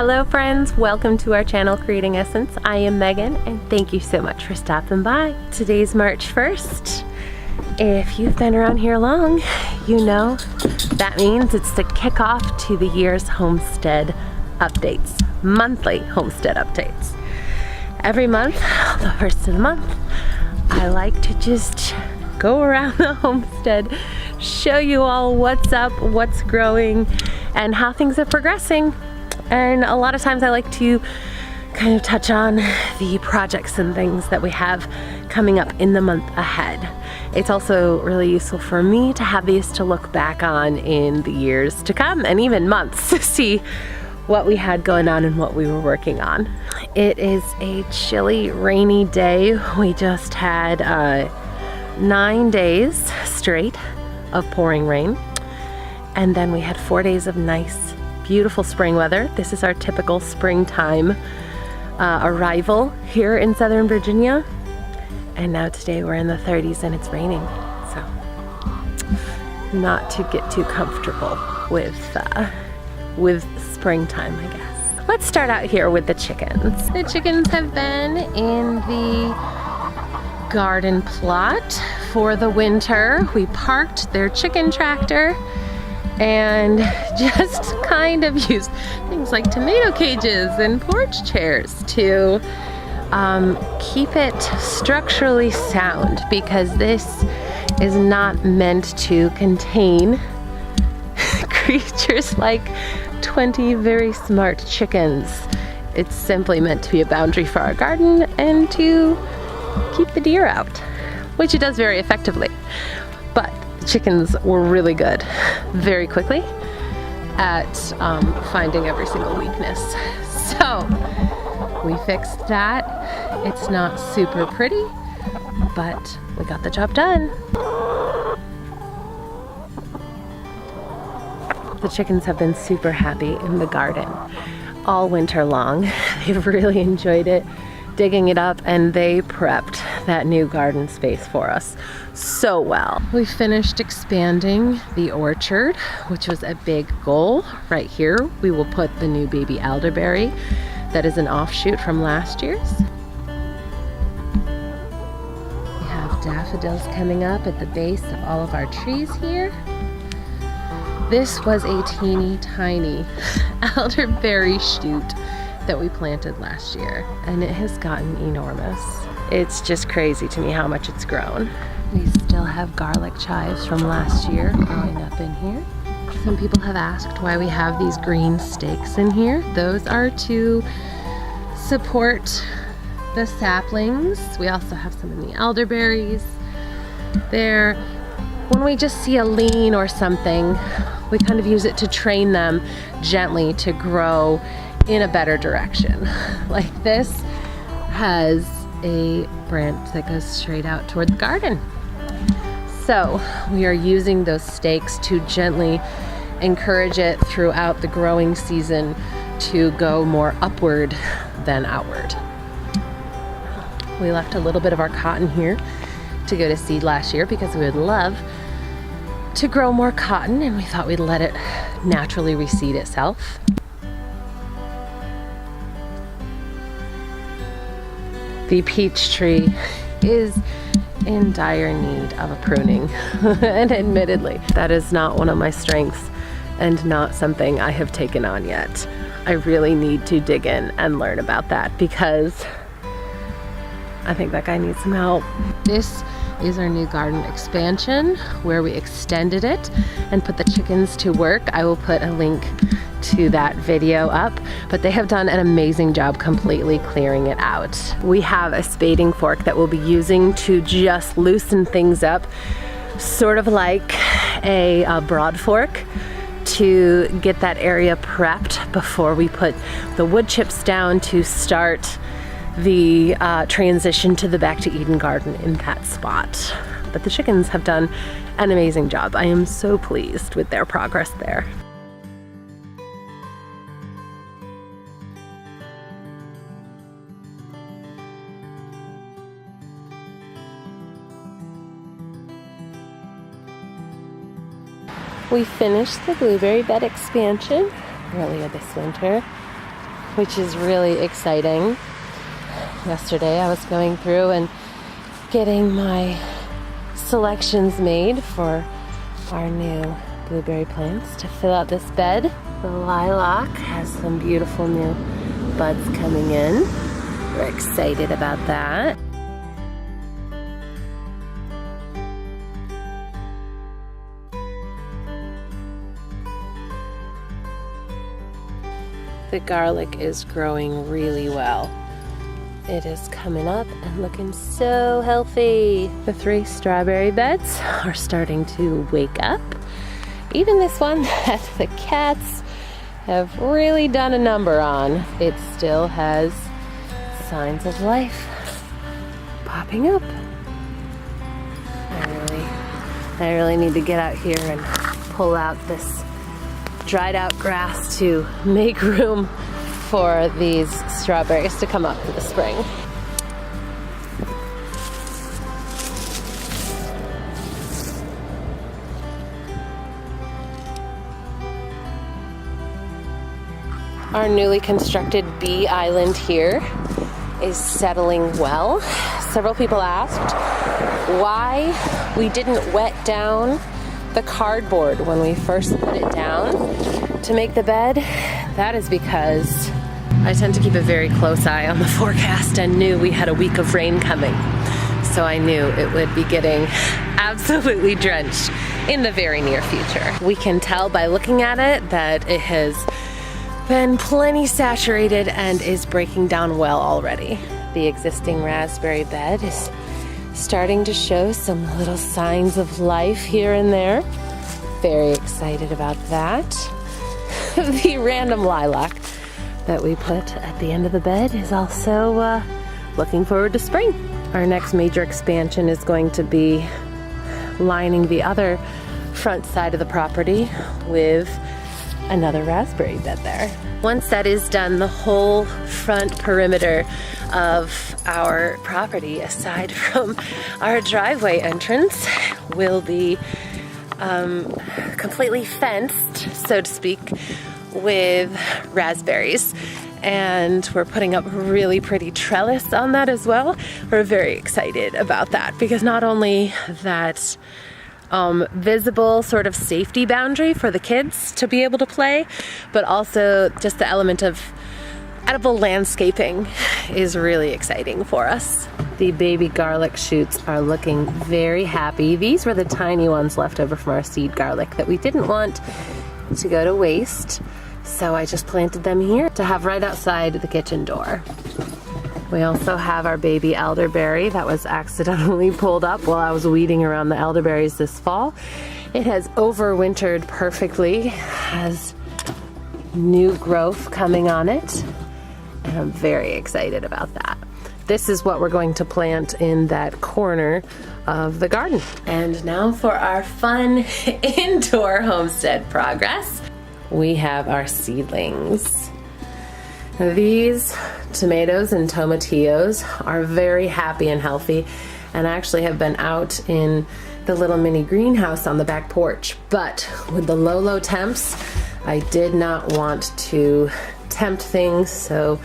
Hello friends, welcome to our channel Creating Essence. I am Megan and thank you so much for stopping by. Today's March 1st. If you've been around here long, you know that means it's the kickoff to the year's homestead updates, monthly homestead updates. Every month, the first of the month, I like to just go around the homestead, show you all what's up, what's growing, and how things are progressing. And a lot of times I like to kind of touch on the projects and things that we have coming up in the month ahead. It's also really useful for me to have these to look back on in the years to come and even months to see what we had going on and what we were working on. It is a chilly, rainy day. We just had 9 days straight of pouring rain, and then we had 4 days of nice, beautiful spring weather. This is our typical springtime arrival here in Southern Virginia. And now today we're in the 30s and it's raining. So not to get too comfortable with springtime, I guess. Let's start out here with the chickens. The chickens have been in the garden plot for the winter. We parked their chicken tractor and just kind of used things like tomato cages and porch chairs to keep it structurally sound, because this is not meant to contain creatures like 20 very smart chickens. It's simply meant to be a boundary for our garden and to keep the deer out, which it does very effectively. But the chickens were really good very quickly at finding every single weakness. So we fixed that. It's not super pretty, but we got the job done. The chickens have been super happy in the garden all winter long. They've really enjoyed it, digging it up, and they prepped that new garden space for us so well. We finished expanding the orchard, which was a big goal. Right here, we will put the new baby elderberry that is an offshoot from last year's. We have daffodils coming up at the base of all of our trees here. This was a teeny tiny elderberry shoot that we planted last year, and it has gotten enormous. It's just crazy to me how much it's grown. We still have garlic chives from last year growing up in here. Some people have asked why we have these green stakes in here. Those are to support the saplings. We also have some in the elderberries there. When we just see a lean or something, we kind of use it to train them gently to grow in a better direction. Like this has a branch that goes straight out toward the garden. So we are using those stakes to gently encourage it throughout the growing season to go more upward than outward. We left a little bit of our cotton here to go to seed last year because we would love to grow more cotton, and we thought we'd let it naturally reseed itself. The peach tree is in dire need of a pruning, and admittedly, that is not one of my strengths and not something I have taken on yet. I really need to dig in and learn about that because I think that guy needs some help. This is our new garden expansion where we extended it and put the chickens to work. I will put a link to that video up, but they have done an amazing job completely clearing it out. We have a spading fork that we'll be using to just loosen things up, sort of like a broad fork, to get that area prepped before we put the wood chips down to start the transition to the Back to Eden garden in that spot. But the chickens have done an amazing job. I am so pleased with their progress there. We finished the blueberry bed expansion earlier this winter. which is really exciting. Yesterday I was going through and getting my selections made for our new blueberry plants to fill out this bed. The lilac has some beautiful new buds coming in. We're excited about that. The garlic is growing really well. It is coming up and looking so healthy. The 3 strawberry beds are starting to wake up. Even this one that the cats have really done a number on, it still has signs of life popping up. I really need to get out here and pull out this dried out grass to make room for these strawberries to come up for the spring. Our newly constructed bee island here is settling well. Several people asked why we didn't wet down the cardboard when we first put it down to make the bed. That is because I tend to keep a very close eye on the forecast and knew we had a week of rain coming. So I knew it would be getting absolutely drenched in the very near future. We can tell by looking at it that it has been plenty saturated and is breaking down well already. The existing raspberry bed is starting to show some little signs of life here and there. Very excited about that. The random lilac that we put at the end of the bed is also looking forward to spring. Our next major expansion is going to be lining the other front side of the property with another raspberry bed there. Once that is done, the whole front perimeter of our property, aside from our driveway entrance, will be completely fenced, so to speak, with raspberries. And we're putting up a really pretty trellis on that as well. We're very excited about that because not only that visible sort of safety boundary for the kids to be able to play, but also just the element of edible landscaping is really exciting for us. The baby garlic shoots are looking very happy. These were the tiny ones left over from our seed garlic that we didn't want to go to waste. So I just planted them here to have right outside the kitchen door. We also have our baby elderberry that was accidentally pulled up while I was weeding around the elderberries this fall. It has overwintered perfectly, has new growth coming on it, and I'm very excited about that. This is what we're going to plant in that corner of the garden. And now for our fun indoor homestead progress. We have our seedlings. These tomatoes and tomatillos are very happy and healthy and actually have been out in the little mini greenhouse on the back porch. But with the low temps, I did not want to tempt things, so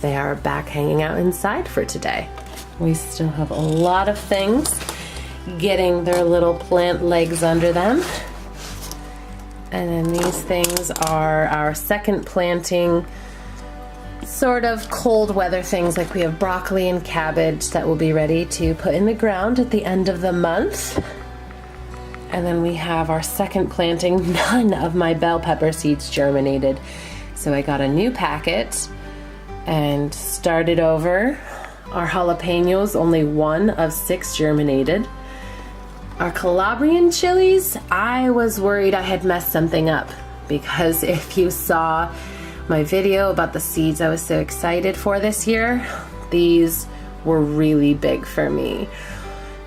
they are back hanging out inside for today. We still have a lot of things getting their little plant legs under them. And then these things are our second planting, sort of cold weather things, like we have broccoli and cabbage that will be ready to put in the ground at the end of the month. And then we have our second planting. None of my bell pepper seeds germinated, so I got a new packet and started over. Our jalapenos, only 1 of 6 germinated. Our Calabrian chilies, I was worried I had messed something up, because if you saw my video about the seeds I was so excited for this year, these were really big for me.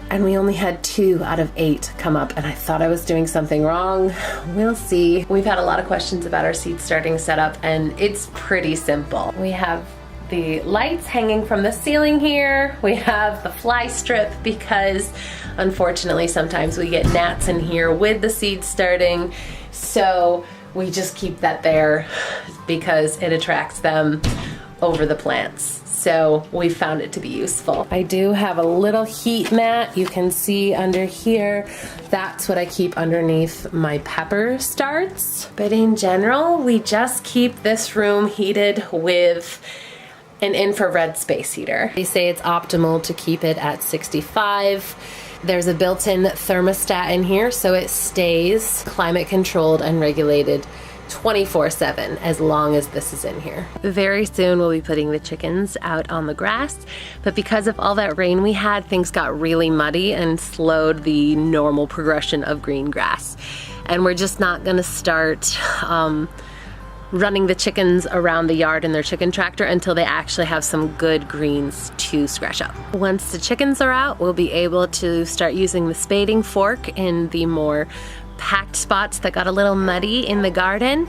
And we only had 2 out of 8 come up, and I thought I was doing something wrong. We'll see. We've had a lot of questions about our seed starting setup, and it's pretty simple. We have the lights hanging from the ceiling here. We have the fly strip because unfortunately sometimes we get gnats in here with the seed starting. So we just keep that there because it attracts them over the plants. So we found it to be useful. I do have a little heat mat. You can see under here, that's what I keep underneath my pepper starts. But in general, we just keep this room heated with an infrared space heater. They say it's optimal to keep it at 65. There's a built-in thermostat in here, so it stays climate controlled and regulated 24/7 as long as this is in here. Very soon we'll be putting the chickens out on the grass, but because of all that rain we had, things got really muddy and slowed the normal progression of green grass. And we're just not gonna start running the chickens around the yard in their chicken tractor until they actually have some good greens to scratch up. Once the chickens are out, we'll be able to start using the spading fork in the more packed spots that got a little muddy in the garden,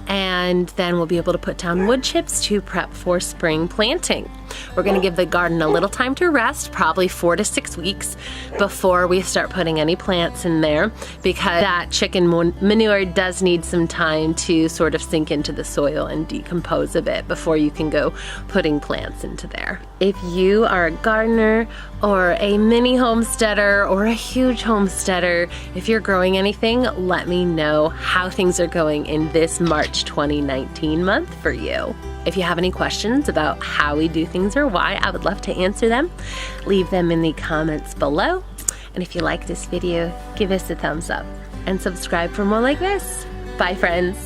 and then we'll be able to put down wood chips to prep for spring planting. We're gonna give the garden a little time to rest, probably 4 to 6 weeks before we start putting any plants in there, because that chicken manure does need some time to sort of sink into the soil and decompose a bit before you can go putting plants into there. If you are a gardener or a mini homesteader or a huge homesteader, if you're growing anything, let me know how things are going in this March 2019 month for you. If you have any questions about how we do things or why, I would love to answer them. Leave them in the comments below. And if you like this video, give us a thumbs up and subscribe for more like this. Bye, friends.